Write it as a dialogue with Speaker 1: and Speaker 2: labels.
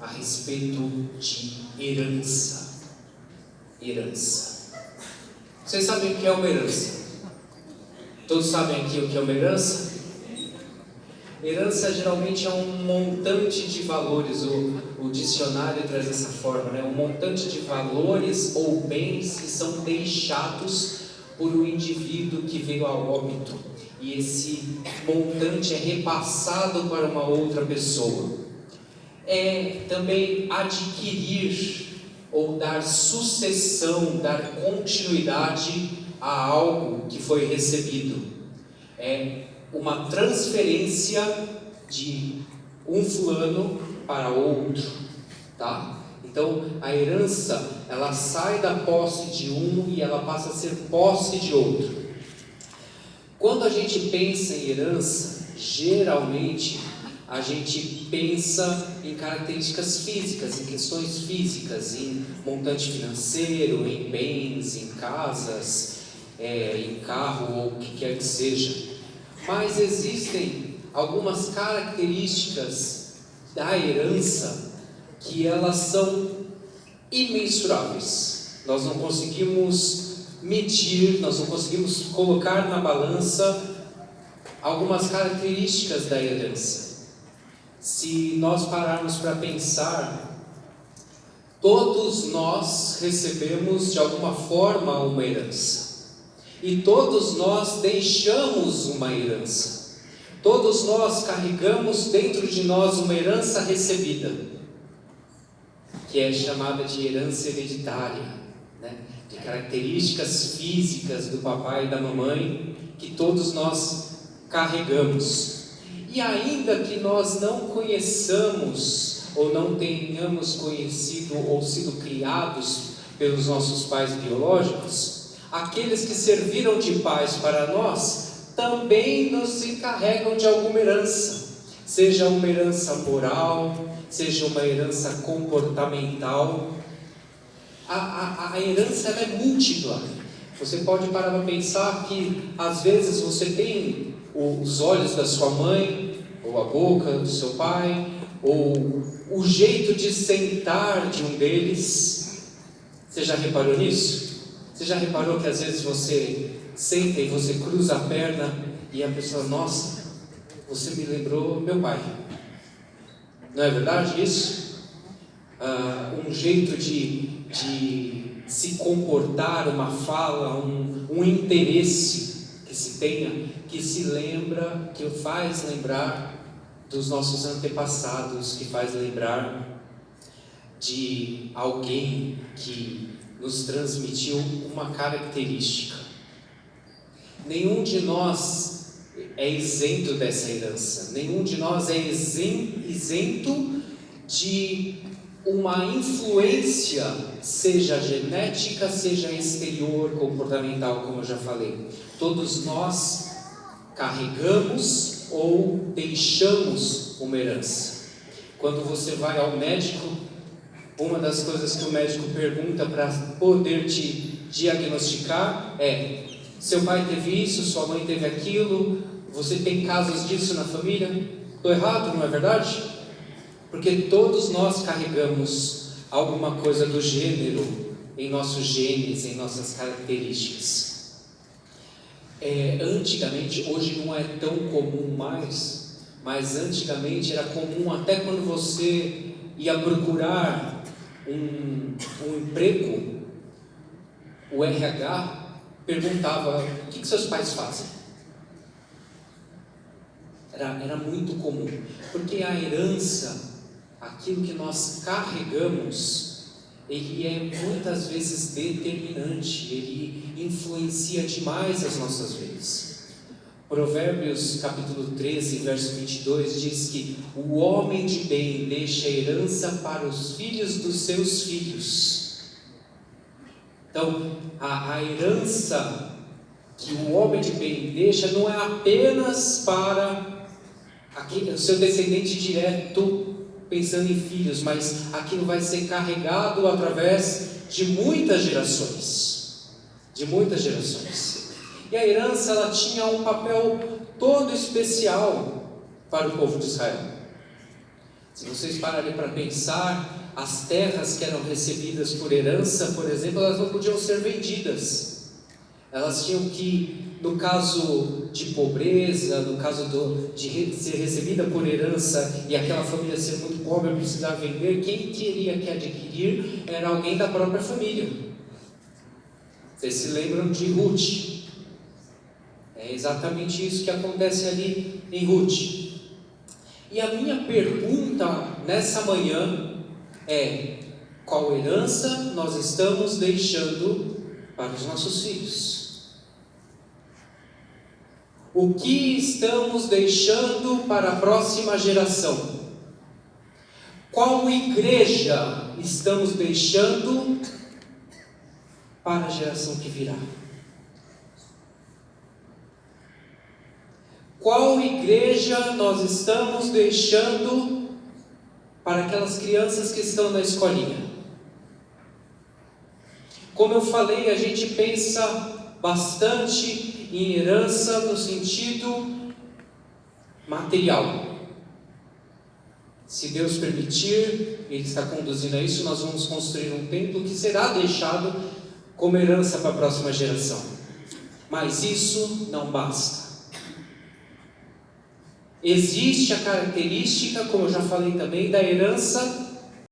Speaker 1: A respeito de herança. Vocês sabem o que é uma herança? Todos sabem aqui o que é uma herança? Herança geralmente é um montante de valores, o dicionário traz dessa forma, né? Um montante de valores ou bens que são deixados por um indivíduo que veio a óbito, e esse montante é repassado para uma outra pessoa. É também adquirir ou dar sucessão, dar continuidade a algo que foi recebido. É uma transferência de um fulano para outro, tá? Então a herança, ela sai da posse de um e ela passa a ser posse de outro. Quando a gente pensa em herança, geralmente a gente pensa em características físicas, em questões físicas, em montante financeiro, em bens, em casas, em carro ou o que quer que seja. Mas existem algumas características da herança que elas são imensuráveis. Nós não conseguimos medir, nós não conseguimos colocar na balança algumas características da herança. Se nós pararmos para pensar, todos nós recebemos de alguma forma uma herança. E todos nós deixamos uma herança. Todos nós carregamos dentro de nós uma herança recebida, que é chamada de herança hereditária, né? De características físicas do papai e da mamãe, que todos nós carregamos. E ainda que nós não conheçamos, ou não tenhamos conhecido ou sido criados pelos nossos pais biológicos, aqueles que serviram de pais para nós também nos encarregam de alguma herança, seja uma herança moral, seja uma herança comportamental. A herança, ela é múltipla. Você pode parar para pensar que às vezes você tem os olhos da sua mãe, ou a boca do seu pai, ou o jeito de sentar de um deles. Você já reparou nisso? Você já reparou que às vezes você senta e você cruza a perna e a pessoa, nossa, você me lembrou meu pai. Não é verdade isso? Um jeito de se comportar, uma fala, um interesse que se tenha, que se lembra, que faz lembrar dos nossos antepassados, que faz lembrar de alguém que nos transmitiu uma característica. Nenhum de nós é isento dessa herança, nenhum de nós é isento de uma influência, seja genética, seja exterior, comportamental, como eu já falei. Todos nós carregamos ou deixamos uma herança. Quando você vai ao médico, uma das coisas que o médico pergunta para poder te diagnosticar é: seu pai teve isso, sua mãe teve aquilo, você tem casos disso na família? Estou errado, não é verdade? Porque todos nós carregamos alguma coisa do gênero em nossos genes, em nossas características. Antigamente, hoje não é tão comum mais, mas antigamente era comum, até quando você ia procurar um emprego, o RH perguntava: o que seus pais fazem? Era muito comum, porque a herança, aquilo que nós carregamos, ele é muitas vezes determinante, ele influencia demais as nossas vidas. Provérbios capítulo 13, verso 22 diz que o homem de bem deixa herança para os filhos dos seus filhos. Então, a herança que o homem de bem deixa não é apenas para o seu descendente direto, pensando em filhos, mas aquilo vai ser carregado através de muitas gerações. E a herança, ela tinha um papel todo especial para o povo de Israel. Se vocês pararem para pensar, as terras que eram recebidas por herança, por exemplo, elas não podiam ser vendidas. Elas tinham que, no caso de pobreza, no caso de ser recebida por herança e aquela família ser muito pobre, precisar vender, quem teria que adquirir era alguém da própria família. Vocês se lembram de Ruth? É exatamente isso que acontece ali em Ruth. E a minha pergunta nessa manhã é: qual herança nós estamos deixando para os nossos filhos? O que estamos deixando para a próxima geração? Qual igreja estamos deixando para a geração que virá? Qual igreja nós estamos deixando para aquelas crianças que estão na escolinha? Como eu falei, a gente pensa bastante em herança no sentido material. Se Deus permitir, Ele está conduzindo a isso, nós vamos construir um templo que será deixado como herança para a próxima geração. Mas isso não basta. Existe a característica, como eu já falei também, da herança